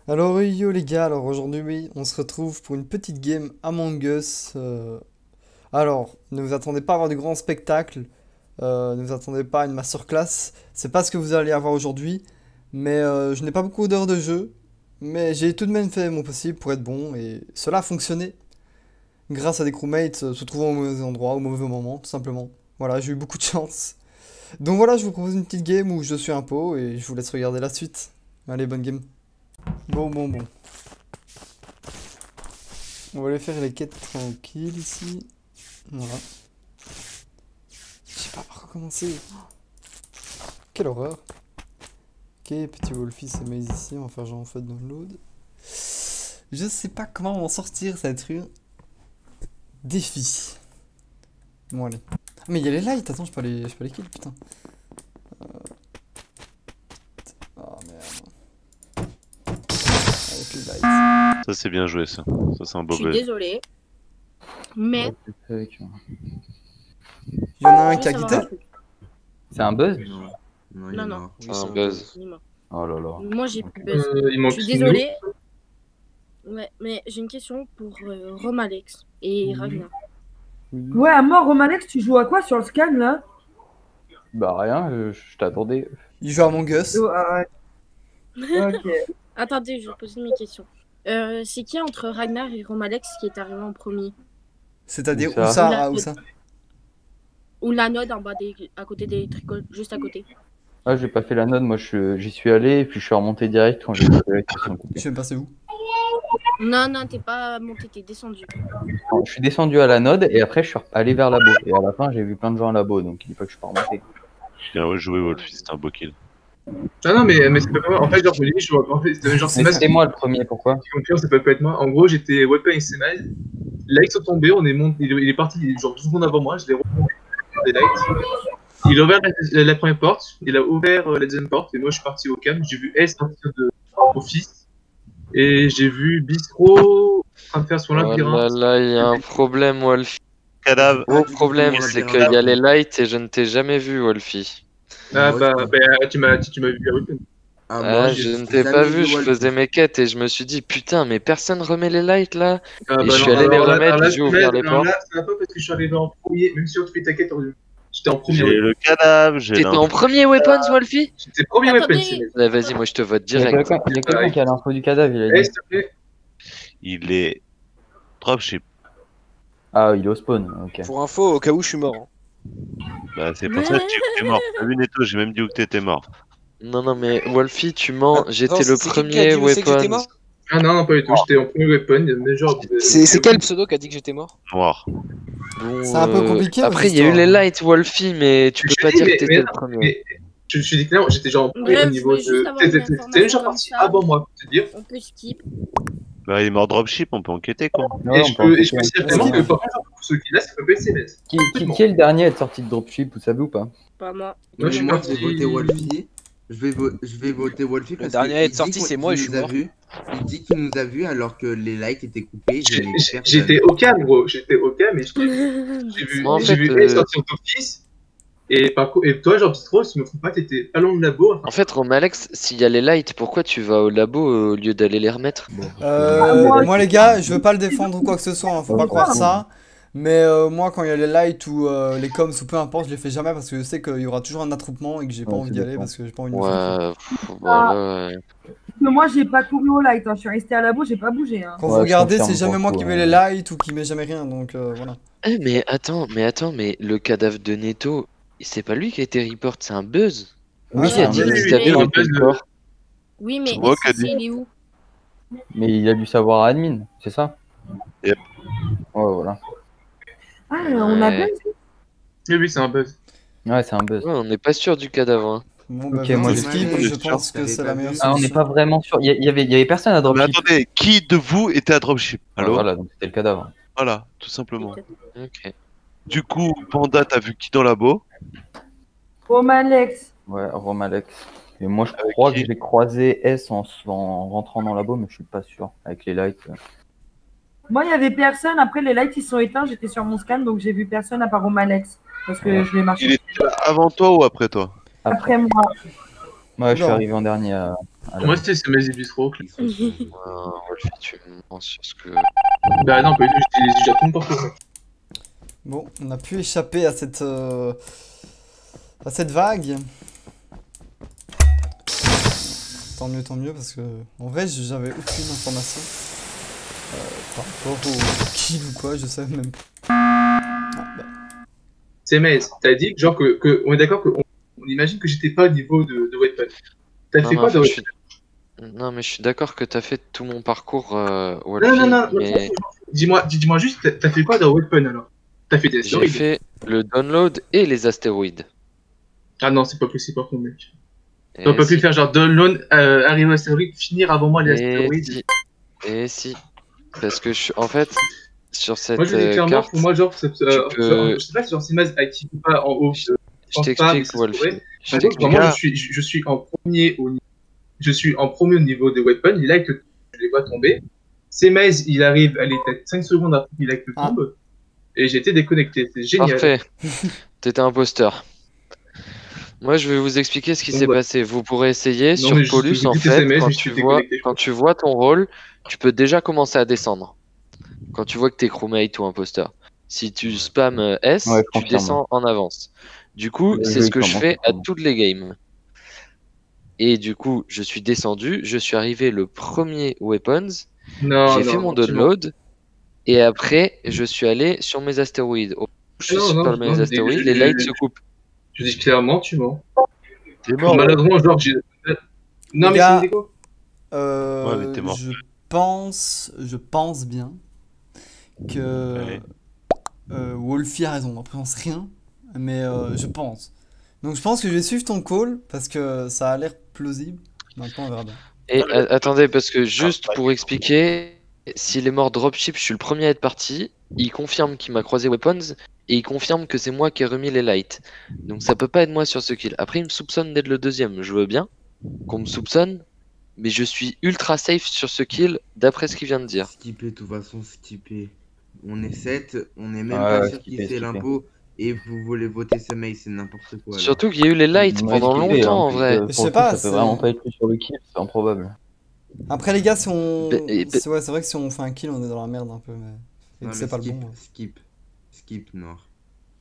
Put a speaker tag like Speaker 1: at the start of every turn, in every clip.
Speaker 1: Alors yo les gars, alors aujourd'hui on se retrouve pour une petite game Among Us. Alors, ne vous attendez pas à avoir du grand spectacle, ne vous attendez pas à une masterclass, c'est pas ce que vous allez avoir aujourd'hui, mais je n'ai pas beaucoup d'heures de jeu, mais j'ai tout de même fait mon possible pour être bon, et cela a fonctionné, grâce à des crewmates se trouvant au mauvais endroit, au mauvais moment, tout simplement. Voilà, j'ai eu beaucoup de chance. Donc voilà, je vous propose une petite game où je suis un pot, et je vous laisse regarder la suite. Allez, bonne game. Bon. On va aller faire les quêtes tranquilles ici. Voilà. Je sais pas par quoi commencer. Quelle horreur. Ok, petit Wolfie se met ici. On va faire genre en fait download. Je sais pas comment m'en sortir, ça va être un défi. Bon, allez. Ah, mais il y a les lights. Attends, je peux les kill, putain. Oh merde. Avec les lights.
Speaker 2: Ça c'est bien joué ça. Ça c'est un
Speaker 3: Je
Speaker 2: beau
Speaker 3: suis
Speaker 2: buzz.
Speaker 3: désolée, mais
Speaker 1: Il y en a un
Speaker 3: je veux
Speaker 1: qui a
Speaker 3: savoir
Speaker 1: quitté.
Speaker 3: un truc.
Speaker 4: C'est un buzz?
Speaker 3: Non,
Speaker 5: Non,
Speaker 3: non,
Speaker 5: oui,
Speaker 2: Un buzz.
Speaker 3: dis-moi.
Speaker 4: Oh là là.
Speaker 3: Moi j'ai plus buzz.
Speaker 6: Il
Speaker 3: Je
Speaker 6: manque
Speaker 3: suis
Speaker 6: Sinou.
Speaker 3: désolée. Ouais, mais j'ai une question pour Romalex et Ragnar.
Speaker 7: Ouais, à mort, Romalex, tu joues à quoi sur le scan là?
Speaker 4: Bah rien, je t'attendais.
Speaker 1: Il joue à Among Us.
Speaker 7: Ok.
Speaker 3: Attendez, je vais poser mes questions. C'est qui entre Ragnar et Romalex qui est arrivé en premier?
Speaker 1: C'est-à-dire
Speaker 4: Où
Speaker 1: où
Speaker 4: ça
Speaker 1: ça,
Speaker 3: Là,
Speaker 1: où ça?
Speaker 3: Ou la node en bas à côté des tricots, juste à côté.
Speaker 4: Ah, j'ai pas fait la note, moi j'y suis allé et puis je suis remonté direct quand j'ai vu que les lights sont
Speaker 1: Je
Speaker 4: coupés.
Speaker 1: sais même pas c'est où.
Speaker 3: Non, t'es pas monté, t'es descendu.
Speaker 4: Non, je suis descendu à la node et après je suis allé vers labo. Et à la fin j'ai vu plein de gens à labo, donc il faut que je suis pas remonté.
Speaker 2: Bien joué Wolfie, c'était un beau kill.
Speaker 6: Ah non, mais c'est pas moi. En fait, genre, en fait, c'était genre, c'est
Speaker 4: Mais
Speaker 6: mal.
Speaker 4: c'était moi le premier, pourquoi?
Speaker 6: Qui confirme, ça peut pas être moi. En gros, j'étais weapon et c'est mal. Les lights sont tombés, on est monté, il est parti genre 12 secondes avant moi, je l'ai remonté des lights. Il a ouvert la première porte, il a ouvert la deuxième porte, et moi je suis parti au cam. J'ai vu S sortir de Office, et j'ai vu Bistro en train de faire son
Speaker 8: Oh là
Speaker 6: labyrinthe.
Speaker 8: là, il y a un problème, Wolfie.
Speaker 2: Cadavre.
Speaker 8: Gros problème, c'est qu'il y a les lights et je ne t'ai jamais vu, Wolfie.
Speaker 6: Ah
Speaker 5: Moi,
Speaker 6: bah, tu m'as vu à weapon.
Speaker 5: Ah,
Speaker 8: Ah,
Speaker 5: moi,
Speaker 8: je
Speaker 5: j'ai
Speaker 8: ne t'ai
Speaker 5: jamais
Speaker 8: pas vu, je
Speaker 5: Wolf.
Speaker 8: faisais mes quêtes et je me suis dit, putain, mais personne remet les lights là.
Speaker 6: Ah,
Speaker 8: Et
Speaker 6: bah,
Speaker 8: je suis
Speaker 6: non,
Speaker 8: allé les
Speaker 6: alors là-
Speaker 8: remettre,
Speaker 6: alors là,
Speaker 8: j'ai ouvert les
Speaker 6: alors
Speaker 8: portes.
Speaker 6: là, ça va pas parce que je suis arrivé en premier, même si on te fait ta quête, j'étais en premier.
Speaker 2: J'ai le cadavre, j'ai
Speaker 8: T'étais en premier weapons, Wolfie?
Speaker 6: J'étais premier weapon,
Speaker 3: Attendez.
Speaker 6: c'est
Speaker 8: Ouais, vas-y, moi je te vote
Speaker 4: Il y a
Speaker 8: direct.
Speaker 4: quelqu'un qui a l'info du cadavre, il a
Speaker 6: Eh,
Speaker 4: dit.
Speaker 6: s'il te plaît.
Speaker 2: Il est dropship.
Speaker 4: Ah, il est au spawn, ok.
Speaker 9: Pour info, au cas où je suis mort. Hein.
Speaker 2: Bah c'est pour ça que tu es mort. T'as vu Neto, j'ai même dit où que t'étais mort.
Speaker 8: Non, mais Wolfie, tu mens, j'étais
Speaker 9: Attends,
Speaker 8: le
Speaker 9: c'est qui qui a
Speaker 8: premier
Speaker 9: dit où c'est que j'étais
Speaker 8: weapons.
Speaker 9: mort?
Speaker 6: Ah non, pas du tout, j'étais en premier weapon, mais genre.
Speaker 9: C'est quel pseudo qui a dit que j'étais mort?
Speaker 2: Noir.
Speaker 8: Bon,
Speaker 1: C'est un peu compliqué,
Speaker 8: Après,
Speaker 1: votre
Speaker 8: il y a eu
Speaker 1: histoire.
Speaker 8: les lights, Wolfie, mais tu peux
Speaker 6: Je
Speaker 8: pas
Speaker 6: te dis,
Speaker 8: dire que
Speaker 6: mais-
Speaker 8: t'étais
Speaker 6: mais
Speaker 8: le
Speaker 6: non,
Speaker 8: premier.
Speaker 6: mais je suis dit clairement, j'étais genre en premier
Speaker 3: Bref,
Speaker 6: au niveau
Speaker 3: je voulais juste
Speaker 6: de.
Speaker 3: avoir une
Speaker 6: T'étais
Speaker 3: information
Speaker 6: déjà
Speaker 3: comme
Speaker 6: parti
Speaker 3: ça.
Speaker 6: avant moi, pour te dire.
Speaker 3: On peut skip.
Speaker 2: Bah il est mort dropship, on peut enquêter quoi.
Speaker 4: Ouais,
Speaker 6: Et
Speaker 4: on
Speaker 6: je
Speaker 4: peut
Speaker 6: peux
Speaker 4: enquêter
Speaker 6: dire
Speaker 4: un peu.
Speaker 6: clairement que par contre, pour ceux qui là, ça peut pas être CMS.
Speaker 4: Qui est le dernier à être sorti de dropship, vous savez ou pas?
Speaker 3: Pas moi.
Speaker 6: Moi, je suis
Speaker 5: Moi,
Speaker 6: parti.
Speaker 5: je vais voter Wolfie. Je vais voter Wolfie parce
Speaker 9: dernier à
Speaker 5: qu'il
Speaker 9: être sorti,
Speaker 5: dit
Speaker 9: c'est
Speaker 5: qu'il
Speaker 9: moi et je
Speaker 5: nous
Speaker 9: suis
Speaker 5: a
Speaker 9: mort.
Speaker 5: vus. Il dit qu'il nous a vus alors que les lights étaient coupés.
Speaker 6: J'étais au cam, gros. J'étais au cam et j'ai vu,
Speaker 8: Moi, en
Speaker 6: j'ai
Speaker 8: fait,
Speaker 6: vu S sortir d'office. Et toi, genre, Bistro, si je me trompe pas, t'étais pas loin de labo. Enfin,
Speaker 8: En fait, Romalex, s'il y a les lights, pourquoi tu vas au labo au lieu d'aller les remettre?
Speaker 1: Moi les gars, je veux pas le défendre ou quoi que ce soit, hein, faut pas croire ça. Mais moi quand il y a les lights ou les coms ou peu importe, je les fais jamais parce que je sais qu'il y aura toujours un attroupement et que j'ai pas
Speaker 4: Ouais,
Speaker 1: envie
Speaker 4: ça
Speaker 1: d'y aller
Speaker 4: dépend.
Speaker 1: parce que j'ai pas envie de me faire
Speaker 8: Ouais, ouais.
Speaker 7: Mais moi, j'ai pas couru au light, hein. Je suis resté à labo, j'ai pas bougé. Hein.
Speaker 1: Quand
Speaker 4: Ouais,
Speaker 1: vous
Speaker 4: je
Speaker 1: regardez,
Speaker 4: confirme
Speaker 1: c'est jamais
Speaker 4: pour
Speaker 1: moi
Speaker 4: tout,
Speaker 1: qui
Speaker 4: ouais.
Speaker 1: mets les lights ou qui mets jamais rien donc voilà.
Speaker 8: Mais attends, mais le cadavre de Neto, c'est pas lui qui a été report, c'est un buzz.
Speaker 1: Oui,
Speaker 8: Qui
Speaker 1: c'est
Speaker 8: a
Speaker 1: un
Speaker 8: dit
Speaker 1: buzz.
Speaker 8: que
Speaker 6: Oui,
Speaker 8: t'avais
Speaker 6: oui,
Speaker 8: report le corps?
Speaker 3: Oui, mais
Speaker 2: C'est moi qui ai
Speaker 3: SIC, il est où?
Speaker 4: Mais il a dû savoir à admin, c'est ça?
Speaker 2: Yep.
Speaker 4: Ouais, voilà.
Speaker 7: Ah, on a
Speaker 8: Ouais.
Speaker 7: buzz.
Speaker 6: oui, c'est un buzz.
Speaker 4: Ouais, c'est un buzz.
Speaker 8: Ouais, on n'est pas sûr du cadavre. Hein.
Speaker 1: Bon bah
Speaker 4: Ok,
Speaker 1: vas-y,
Speaker 4: moi,
Speaker 1: je
Speaker 5: je
Speaker 1: skip,
Speaker 5: sais.
Speaker 1: je pense que c'est la meilleure
Speaker 4: Ah, on n'est
Speaker 1: solution.
Speaker 4: pas vraiment sûr. Il y avait personne à
Speaker 2: Mais
Speaker 4: dropship.
Speaker 2: attendez, qui de vous était à dropship? Allô?
Speaker 4: Voilà, donc c'était le cadavre.
Speaker 2: Voilà, tout simplement.
Speaker 8: Ok.
Speaker 2: Du coup, Panda, t'as vu qui dans le labo?
Speaker 7: Romalex.
Speaker 4: Ouais, Romalex. Et moi, je
Speaker 2: Avec
Speaker 4: crois
Speaker 2: qui?
Speaker 4: que j'ai croisé S en rentrant dans le labo, mais je suis pas sûr. Avec les lights.
Speaker 7: Moi, il y avait personne. Après, les lights, ils sont éteints. J'étais sur mon scan, donc j'ai vu personne à part Romalex. Parce que je l'ai
Speaker 2: Il
Speaker 7: marché.
Speaker 2: était avant toi ou après toi?
Speaker 7: Après moi.
Speaker 4: Ouais, je suis
Speaker 1: Non.
Speaker 4: arrivé en dernier. Alors,
Speaker 6: Moi, c'était SMS et Bistro.
Speaker 5: Ils sont sur-
Speaker 8: Wolfie, tu mens sur ce que.
Speaker 6: Bah non, pas du tout, j'ai déjà tout n'importe quoi.
Speaker 1: Bon, on a pu échapper à cette vague. Tant mieux, parce que en vrai, j'avais aucune information par rapport au kill ou quoi, je savais même pas. Ah, bah.
Speaker 6: SMS, t'as dit que, genre, on est d'accord qu'on on imagine que j'étais pas au niveau de weapon. T'as
Speaker 8: Non,
Speaker 6: fait
Speaker 8: mais
Speaker 6: quoi
Speaker 8: enfin,
Speaker 6: de
Speaker 8: je
Speaker 6: weapon?
Speaker 8: suis... Non, mais je suis d'accord que t'as fait tout mon parcours,
Speaker 6: Non,
Speaker 8: Wolfie,
Speaker 6: non,
Speaker 8: mais
Speaker 6: dis-moi juste, t'as fait quoi dans weapon alors? T'as fait des
Speaker 8: j'ai
Speaker 6: astéroïdes?
Speaker 8: fait le download et les astéroïdes.
Speaker 6: Ah non, c'est pas possible par contre, mec.
Speaker 8: Et
Speaker 6: T'aurais pas pu
Speaker 8: si.
Speaker 6: faire genre download, arriver aux astéroïdes, finir avant moi les
Speaker 8: Et
Speaker 6: astéroïdes.
Speaker 8: si. Et si. Parce que en fait, sur cette
Speaker 6: Moi je dis clairement,
Speaker 8: carte,
Speaker 6: pour moi, genre,
Speaker 8: peux-
Speaker 6: je sais pas si genre CMAS active ou pas en haut.
Speaker 8: je
Speaker 6: pense pas, mais
Speaker 8: t'explique,
Speaker 6: ça se
Speaker 8: Wolfie.
Speaker 6: pourrait.
Speaker 8: Je
Speaker 6: Par contre,
Speaker 8: t'explique.
Speaker 6: vraiment,
Speaker 2: gars.
Speaker 6: je suis en premier au niveau. Je suis en premier au niveau des weapons. Il like que je les vois tomber. CMAS, il arrive, elle est peut-être 5 secondes après qu'il like que
Speaker 1: Ah.
Speaker 6: tombe. Et j'ai été déconnecté. C'est génial.
Speaker 8: Parfait. T'étais imposteur. Moi, je vais vous expliquer ce qui
Speaker 6: Donc,
Speaker 8: s'est
Speaker 6: voilà.
Speaker 8: passé. Vous pourrez essayer
Speaker 6: Non,
Speaker 8: sur
Speaker 6: mais je-
Speaker 8: Paulus,
Speaker 6: j'ai
Speaker 8: en
Speaker 6: vu tes
Speaker 8: fait,
Speaker 6: SMS,
Speaker 8: quand
Speaker 6: mais je
Speaker 8: tu
Speaker 6: suis
Speaker 8: vois,
Speaker 6: déconnecté.
Speaker 8: quand tu vois ton rôle, tu peux déjà commencer à descendre. Quand tu vois que t'es crewmate ou imposteur. Si tu spams S,
Speaker 4: Ouais, je
Speaker 8: tu
Speaker 4: confirme.
Speaker 8: descends en avance. Du coup,
Speaker 4: Oui,
Speaker 8: c'est
Speaker 4: oui,
Speaker 8: ce que je
Speaker 4: clairement,
Speaker 8: fais à
Speaker 4: clairement.
Speaker 8: toutes les games. Et du coup, je suis descendu, je suis arrivé le premier weapons,
Speaker 6: Non,
Speaker 8: j'ai fait
Speaker 6: non,
Speaker 8: mon
Speaker 6: tu mens.
Speaker 8: download, et après, je suis allé sur mes astéroïdes. Au moment où je suis
Speaker 6: Non,
Speaker 8: sur
Speaker 6: non,
Speaker 8: mes
Speaker 6: non,
Speaker 8: astéroïdes, les lights se coupent.
Speaker 6: Je dis clairement, tu mens.
Speaker 2: T'es mort.
Speaker 6: Maladroit, genre, j'ai. Non,
Speaker 1: Les
Speaker 6: mais
Speaker 1: gars,
Speaker 6: c'est Nico.
Speaker 2: Ouais, mais t'es mort.
Speaker 1: Je pense bien que
Speaker 2: Ouais.
Speaker 1: Wolfie a raison. Après, on sait rien, mais je pense. Donc, je pense que je vais suivre ton call parce que ça a l'air plausible. Maintenant, on verra bien.
Speaker 8: Et attendez, parce que juste pour expliquer, s'il est mort dropship, je suis le premier à être parti. Il confirme qu'il m'a croisé weapons et il confirme que c'est moi qui ai remis les lights. Donc ça peut pas être moi sur ce kill. Après, il me soupçonne d'être le deuxième. Je veux bien qu'on me soupçonne, mais je suis ultra safe sur ce kill d'après ce qu'il vient de dire.
Speaker 5: Skipper, de toute façon, skipper. On est 7, on est même
Speaker 4: Ouais,
Speaker 5: pas
Speaker 4: ouais,
Speaker 5: sûr qui
Speaker 4: skipper,
Speaker 5: fait
Speaker 4: skipper.
Speaker 5: l'impôt. Et vous voulez voter ce mail, c'est n'importe quoi. là.
Speaker 8: Surtout qu'il y a eu les lights
Speaker 4: Moi,
Speaker 8: pendant
Speaker 4: skipper,
Speaker 8: longtemps en
Speaker 4: plus,
Speaker 8: vrai.
Speaker 4: pour
Speaker 1: Je sais
Speaker 4: le coup,
Speaker 1: pas,
Speaker 4: ça
Speaker 1: c'est-
Speaker 4: peut vraiment pas être plus sur le kill, c'est improbable.
Speaker 1: Après, les gars, si on.
Speaker 8: Et-
Speaker 1: Ouais, c'est vrai que si on fait un kill, on est dans la merde un peu, mais. Et
Speaker 5: Non,
Speaker 1: que
Speaker 5: mais
Speaker 1: c'est pas
Speaker 5: skip,
Speaker 1: le bon.
Speaker 5: skip, noir.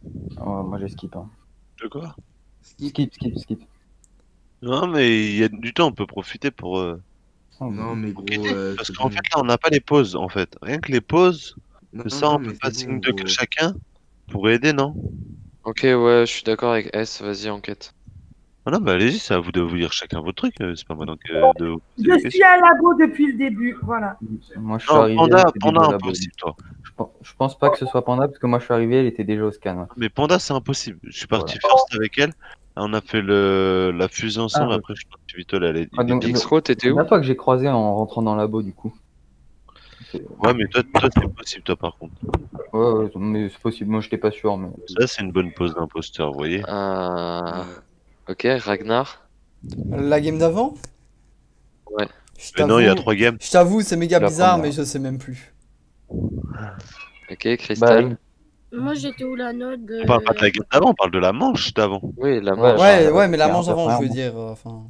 Speaker 4: Ouais, moi j'ai skip. Hein.
Speaker 2: De quoi?
Speaker 4: Skip.
Speaker 2: Non, mais il y a du temps, on peut profiter pour.
Speaker 5: Non, mais gros.
Speaker 2: Parce
Speaker 5: c'est
Speaker 2: qu'en
Speaker 5: bon.
Speaker 2: fait, là, on n'a pas les pauses, en fait. Rien que les pauses,
Speaker 5: Non,
Speaker 2: que ça,
Speaker 5: non,
Speaker 2: on
Speaker 5: mais
Speaker 2: peut pas
Speaker 5: c'est
Speaker 2: signe
Speaker 5: bon,
Speaker 2: de
Speaker 5: gros.
Speaker 2: kill chacun pour aider, non?
Speaker 8: Ok, ouais, je suis d'accord avec S. Vas-y, enquête.
Speaker 2: Ah non, bah allez-y, c'est à vous de vous lire chacun votre truc. C'est pas moi donc de vous poser des
Speaker 7: Je suis
Speaker 2: questions.
Speaker 7: à labo depuis le début, voilà.
Speaker 4: Moi je suis
Speaker 2: Non,
Speaker 4: arrivé.
Speaker 2: Panda,
Speaker 4: elle était
Speaker 2: Panda,
Speaker 4: déjà là-bas.
Speaker 2: impossible, toi.
Speaker 4: Je pense pas que ce soit Panda parce que moi je suis arrivé, elle était déjà au scan. Ouais.
Speaker 2: Mais Panda, c'est impossible. Je suis parti first avec elle. On a fait la fusée ensemble.
Speaker 4: Ah,
Speaker 2: Après, je suis parti vite. Elle est
Speaker 4: Ah, donc,
Speaker 8: X-Ro, t'étais
Speaker 4: C'est
Speaker 8: où?
Speaker 4: la fois que j'ai croisé en rentrant dans le labo du coup.
Speaker 2: Ouais, mais toi, c'est possible, toi, par contre.
Speaker 4: Ouais, mais c'est possible. Moi j'étais pas sûr, mais.
Speaker 2: Ça, c'est une bonne pose d'imposteur, vous voyez.
Speaker 8: Ok, Ragnar.
Speaker 1: La game d'avant?
Speaker 8: Ouais.
Speaker 1: Je
Speaker 2: Mais non, il y a
Speaker 1: t'avoue-
Speaker 2: 3 games.
Speaker 1: Je t'avoue, c'est méga
Speaker 4: La
Speaker 1: bizarre,
Speaker 4: première.
Speaker 1: mais je sais même plus.
Speaker 8: Ok, Crystal.
Speaker 3: Moi, j'étais où la note
Speaker 2: On parle pas de la game d'avant, on parle de la manche d'avant.
Speaker 8: Oui, la
Speaker 4: Ouais,
Speaker 8: manche.
Speaker 1: Ouais, mais la
Speaker 4: c'est
Speaker 1: manche
Speaker 4: un
Speaker 1: avant, je veux
Speaker 4: peu
Speaker 1: dire. Enfin.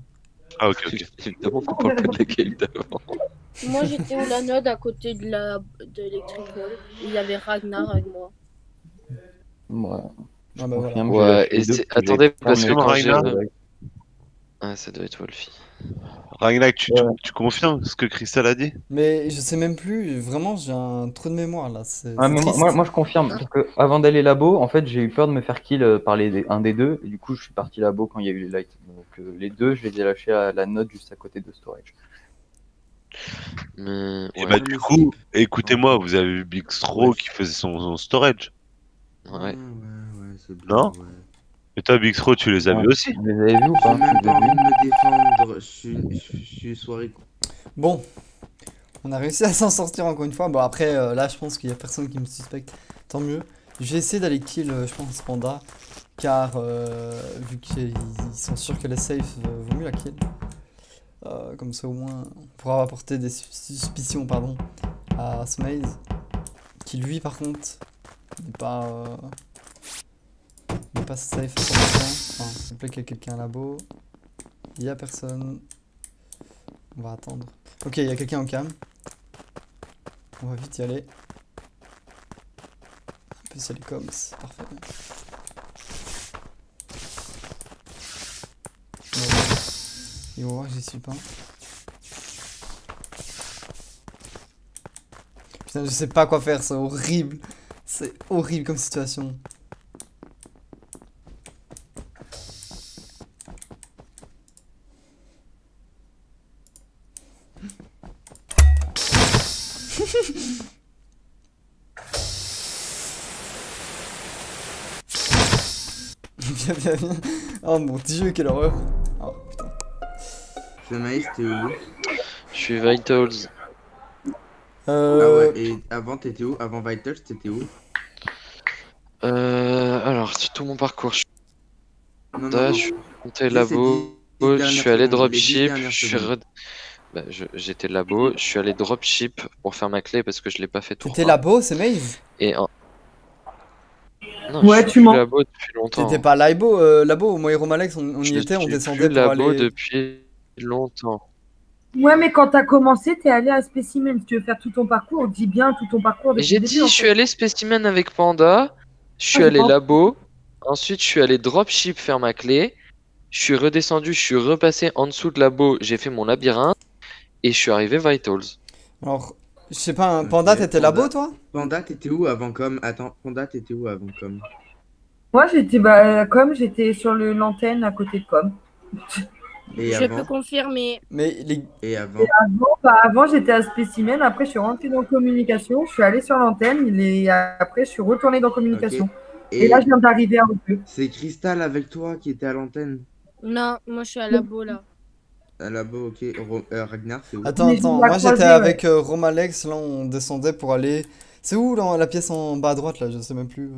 Speaker 2: Ah, ok.
Speaker 8: Évidemment qu'on parle pas de la game d'avant.
Speaker 3: Moi, j'étais où la note à côté de l'Electrical. Il y avait Ragnar avec moi.
Speaker 4: Ouais.
Speaker 1: Ah bah voilà.
Speaker 4: Confirme, j'ai
Speaker 8: Ouais,
Speaker 4: lâché
Speaker 8: et
Speaker 4: les deux,
Speaker 8: c'est...
Speaker 4: parce que j'ai
Speaker 8: Attendez,
Speaker 4: pas
Speaker 8: parce
Speaker 4: mes
Speaker 8: que quand j'ai...
Speaker 2: Ragnar.
Speaker 8: Ah, ça doit être Wolfie.
Speaker 2: Ragnar, tu
Speaker 4: Ouais.
Speaker 2: confirmes ce que Crystal a dit?
Speaker 1: Mais je sais même plus, vraiment, j'ai un trou de mémoire là. C'est
Speaker 4: Ah, mais
Speaker 1: triste.
Speaker 4: moi je confirme, parce que avant d'aller labo, en fait j'ai eu peur de me faire kill par un des deux, et du coup je suis parti labo quand il y a eu les lights. Donc les deux, je les ai lâchés à la note juste à côté de storage.
Speaker 8: Mais...
Speaker 2: Et
Speaker 8: Ouais,
Speaker 2: bah, du coup, écoutez-moi, vous avez vu Big Stro qui faisait son storage.
Speaker 8: ouais.
Speaker 5: C'est bien.
Speaker 2: Non
Speaker 5: ouais.
Speaker 2: Et toi, Big Stro, tu les as
Speaker 4: Ouais.
Speaker 2: vus aussi?
Speaker 4: Vous les avez vus ou
Speaker 5: J'ai
Speaker 4: pas?
Speaker 5: même
Speaker 4: Vous
Speaker 5: pas
Speaker 4: les avez
Speaker 5: envie
Speaker 4: vus
Speaker 5: de me défendre. Je suis soirée.
Speaker 1: Bon, on a réussi à s'en sortir encore une fois. Bon, après, là, je pense qu'il y a personne qui me suspecte. Tant mieux. Je vais essayer d'aller kill, je pense, Panda. Car, vu qu'ils sont sûrs qu'elle est safe, vaut mieux la kill. Comme ça, au moins, on pourra apporter des suspicions, pardon, à Smaze. Qui, lui, par contre, n'est pas safe à 100%. Enfin, s'il vous plaît qu'il y a quelqu'un là-bas. Il y a personne. On va attendre. Ok, il y a quelqu'un en cam. On va vite y aller. En plus, il y a les coms. Parfait. Et on va voir que j'y suis pas. Putain, je sais pas quoi faire, c'est horrible. C'est horrible comme situation. Viens. Oh mon dieu, quelle horreur. Oh putain.
Speaker 5: Semaïs, t'es où?
Speaker 8: Je suis Vitals.
Speaker 5: Ah ouais, et avant t'étais où? Avant Vitals, t'étais où?
Speaker 8: Alors, sur tout mon parcours, je
Speaker 5: Non,
Speaker 8: je suis monté labo, je suis allé dropship, bah, j'étais labo, je suis allé dropship pour faire ma clé parce que je l'ai pas fait tout.
Speaker 1: T'étais labo, c'est Maze?
Speaker 8: Et en... Non,
Speaker 7: Ouais,
Speaker 8: je
Speaker 7: tu
Speaker 8: suis
Speaker 7: mens.
Speaker 8: labo depuis longtemps.
Speaker 1: T'étais pas labo, moi et Romalex, on y était, on descendait pour
Speaker 8: labo
Speaker 1: aller...
Speaker 8: depuis longtemps.
Speaker 7: Ouais, mais quand t'as commencé, t'es allé à Spécimen. Si tu veux faire tout ton parcours, dis bien tout ton parcours.
Speaker 8: Et
Speaker 7: depuis
Speaker 8: j'ai
Speaker 7: le
Speaker 8: dit,
Speaker 7: début, en
Speaker 8: je suis
Speaker 7: fait.
Speaker 8: allé spécimen avec Panda, je suis
Speaker 7: Ah, j'ai
Speaker 8: allé
Speaker 7: pas
Speaker 8: labo, ensuite je suis allé dropship faire ma clé, je suis redescendu, je suis repassé en dessous de labo, j'ai fait mon labyrinthe, et je suis arrivé Vitals.
Speaker 1: Alors, je sais pas, un Panda, t'étais labo, toi?
Speaker 5: Panda, t'étais où avant com? Attends, Panda, t'étais où avant com?
Speaker 7: Moi, j'étais comme j'étais sur l'antenne à côté de com.
Speaker 5: Et
Speaker 3: Je
Speaker 5: avant?
Speaker 3: peux confirmer.
Speaker 1: Mais les...
Speaker 5: Et avant?
Speaker 7: Avant, j'étais à Spécimen. Après, je suis rentrée dans communication. Je suis allée sur l'antenne. Et après, je suis retournée dans communication.
Speaker 5: Ok.
Speaker 7: Et là, je viens d'arriver à O2.
Speaker 5: C'est Crystal avec toi qui était à l'antenne?
Speaker 3: Non, moi je suis à labo là.
Speaker 5: À labo, ok. Ragnar, c'est où?
Speaker 1: Attends,
Speaker 7: Mais je l'ai
Speaker 1: moi j'étais
Speaker 7: croisé,
Speaker 1: avec Romalex, là on descendait pour aller... C'est où la pièce en bas à droite, là? Je sais même plus...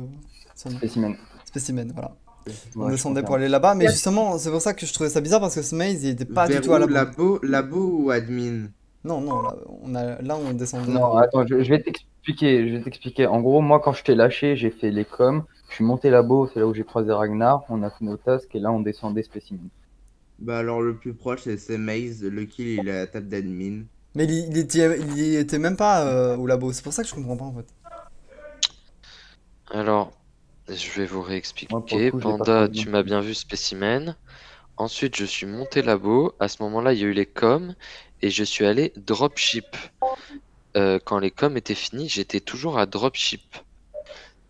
Speaker 1: son nom.
Speaker 4: Spécimen.
Speaker 1: Spécimen, voilà. On
Speaker 4: Ouais,
Speaker 1: descendait
Speaker 4: je
Speaker 1: pour aller là-bas, mais justement, c'est pour ça que je trouvais ça bizarre, parce que ce Maze, il était pas
Speaker 5: Vers
Speaker 1: du tout à
Speaker 5: où,
Speaker 1: labo.
Speaker 5: labo ou admin?
Speaker 1: Non, là on descendait...
Speaker 4: Non, attends, je vais t'expliquer. En gros, moi, quand je t'ai lâché, j'ai fait les coms. Je suis monté labo, c'est là où j'ai croisé Ragnar. On a fait nos tasks et là, on descendait Spécimen.
Speaker 5: Bah alors le plus proche c'est Maze, le kill il est à la table d'admin.
Speaker 1: Mais il était même pas au labo, c'est pour ça que je comprends pas en fait.
Speaker 8: Alors, je vais vous
Speaker 4: Moi, pour
Speaker 8: réexpliquer.
Speaker 4: le coup, je l'ai pas
Speaker 8: Panda,
Speaker 4: trouvé.
Speaker 8: tu m'as bien vu spécimen. Ensuite, je suis monté labo. À ce moment-là, il y a eu les coms. Et je suis allé dropship. Quand les coms étaient finis, j'étais toujours à dropship.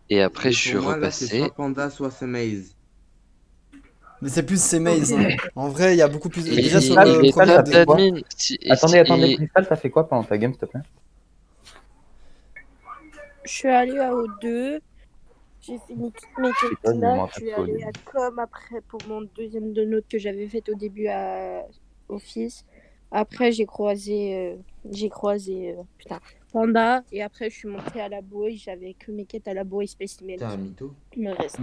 Speaker 8: Et après,
Speaker 5: Et
Speaker 8: je suis
Speaker 5: pour moi, là, c'est
Speaker 8: repassé.
Speaker 5: soit Panda, soit c'est Maze.
Speaker 1: Mais c'est plus ces Maze, hein. En vrai, il y a beaucoup plus...
Speaker 8: Et
Speaker 1: Déjà sur
Speaker 4: il
Speaker 1: le
Speaker 4: est
Speaker 1: premier...
Speaker 4: pas
Speaker 1: de-
Speaker 4: là-
Speaker 8: admin.
Speaker 4: Attendez, Crystal, t'as fait quoi pendant ta game, s'il te plaît?
Speaker 3: Je suis allée à O2. J'ai fini toutes mes quêtes
Speaker 4: pas, mais
Speaker 3: là.
Speaker 4: moi,
Speaker 3: Je suis
Speaker 4: pas trop,
Speaker 3: allée à com après pour mon deuxième de note que j'avais fait au début à Office. Après, j'ai croisé putain, Panda. Et après, je suis montée à labo et j'avais que mes quêtes à labo et spécimen.
Speaker 5: T'es un mytho.
Speaker 3: Le reste.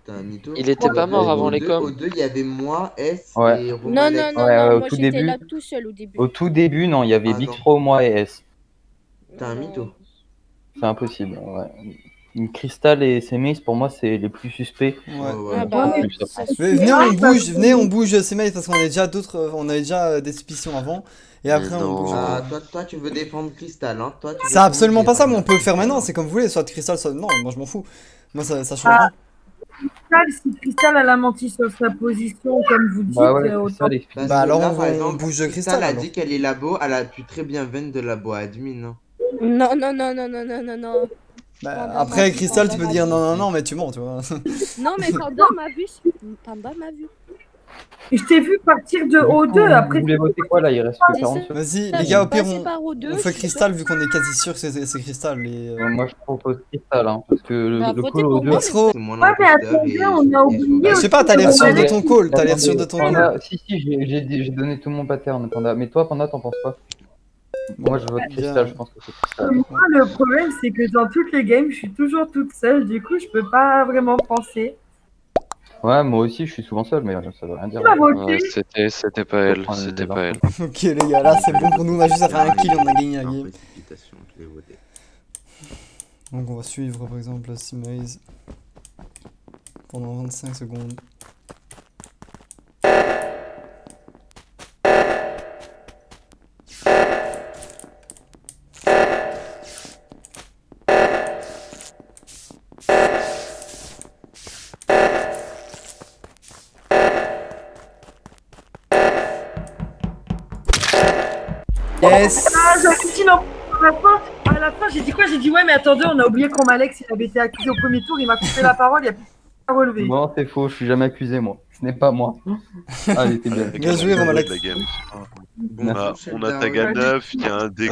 Speaker 5: T'es un mytho.
Speaker 8: Il était pas mort avant les coms.
Speaker 5: Au 2, il y avait moi, S
Speaker 4: Ouais.
Speaker 5: et
Speaker 3: Non,
Speaker 5: Romalex.
Speaker 3: non, non,
Speaker 4: Ouais,
Speaker 3: non,
Speaker 4: au
Speaker 3: moi
Speaker 4: tout
Speaker 3: j'étais
Speaker 4: début.
Speaker 3: là tout seul au début.
Speaker 4: Au tout début, non, il y avait
Speaker 5: Ah,
Speaker 4: Big
Speaker 5: non.
Speaker 4: Throw, moi et S.
Speaker 5: T'es un mytho.
Speaker 4: C'est impossible, ouais. Crystal et Semis, pour moi, c'est les plus suspects.
Speaker 1: Ouais.
Speaker 5: Ouais.
Speaker 3: Ah bah,
Speaker 4: Ouais.
Speaker 3: ça
Speaker 1: Mais venez, on bouge ces Maze parce qu'on a déjà d'autres... On avait déjà des suspicions avant. Et après, on
Speaker 8: non.
Speaker 1: bouge.
Speaker 5: Ah, toi, tu veux défendre Crystal, hein. Toi, tu veux
Speaker 1: C'est absolument pas ça, mais on peut le faire
Speaker 5: Ragnar.
Speaker 1: maintenant, c'est comme vous voulez, soit Crystal, soit... Non, moi je m'en fous. Moi ça change
Speaker 7: Ah.
Speaker 1: rien.
Speaker 7: Si Crystal elle a menti sur sa position, comme vous dites,
Speaker 4: Bah ouais,
Speaker 7: autant.
Speaker 4: Crystal explique.
Speaker 5: Parce
Speaker 1: Bah
Speaker 5: que
Speaker 1: alors,
Speaker 5: là,
Speaker 1: on
Speaker 5: par
Speaker 1: va- on
Speaker 5: exemple,
Speaker 1: bouge de
Speaker 5: Crystal
Speaker 1: Crystal,
Speaker 5: a
Speaker 1: alors.
Speaker 5: dit qu'elle est labo, elle a pu très bien vendre de labo à admin, hein.
Speaker 3: Non, non, non, non, non, non, non, non.
Speaker 1: Bah,
Speaker 3: Panda
Speaker 1: après,
Speaker 3: m'a vu,
Speaker 1: Crystal,
Speaker 3: Panda
Speaker 1: tu peux
Speaker 3: m'a
Speaker 1: dire
Speaker 3: vu.
Speaker 1: non, non, non, mais tu mens, tu vois.
Speaker 3: Non, mais Panda m'a vu. Panda m'a vu.
Speaker 7: Et je t'ai vu partir de O2, après
Speaker 4: Vous voulez voter quoi là? Il reste que
Speaker 3: C'est
Speaker 4: 40
Speaker 3: ça.
Speaker 4: secondes.
Speaker 1: Vas-y,
Speaker 3: Putain,
Speaker 1: les
Speaker 3: je
Speaker 1: gars, au
Speaker 3: suis
Speaker 1: pire,
Speaker 3: passée par O2,
Speaker 1: on
Speaker 3: je
Speaker 1: fait
Speaker 3: suis
Speaker 1: Crystal vu qu'on est quasi sûr que c'est Crystal.
Speaker 4: Moi, je propose Crystal, hein, parce que
Speaker 3: Bah,
Speaker 4: le
Speaker 3: votez
Speaker 4: call
Speaker 3: pour
Speaker 4: aux
Speaker 3: moi,
Speaker 4: deux.
Speaker 1: Extro,
Speaker 5: C'est moi
Speaker 7: Ouais, mais
Speaker 5: l'imposteur
Speaker 7: attendez,
Speaker 5: et
Speaker 7: on a
Speaker 5: je-
Speaker 7: oublié
Speaker 1: bah, je sais pas, t'as l'air sûr de ton call, t'as l'air sûr de ton call.
Speaker 4: Panda, si, j'ai donné tout mon pattern, Panda. Mais toi, Panda, t'en penses quoi? Moi, je vote Crystal, je pense que c'est Crystal.
Speaker 7: moi, le problème, c'est que dans toutes les games, je suis toujours toute seule. Du coup, je peux pas vraiment penser.
Speaker 4: Ouais, moi aussi, je suis souvent seul, mais ça veut rien dire.
Speaker 7: Qui va voter?
Speaker 8: Ouais, c'était pas elle,
Speaker 4: prendre
Speaker 8: c'était
Speaker 4: les
Speaker 8: pas elle.
Speaker 1: Ok, les gars, là, c'est bon pour nous, on a juste à faire un kill et on a gagné la
Speaker 5: En
Speaker 1: game.
Speaker 5: précipitation, je l'ai voté.
Speaker 1: Donc, on va suivre par exemple Simaze pendant 25 secondes. Yes.
Speaker 7: Ah, j'avais dit non. À la fin, j'ai dit quoi? J'ai dit ouais, mais attendez, on a oublié qu'on Alex, il avait été accusé au premier tour, il m'a coupé la parole, il y a plus à relever.
Speaker 4: Non, c'est faux, je suis jamais accusé, moi. Ce n'est pas moi. Ah, il était bien.
Speaker 1: Bien joué, Romalex.
Speaker 2: La game.
Speaker 5: Bon,
Speaker 2: On a Taga 9, il y a un dé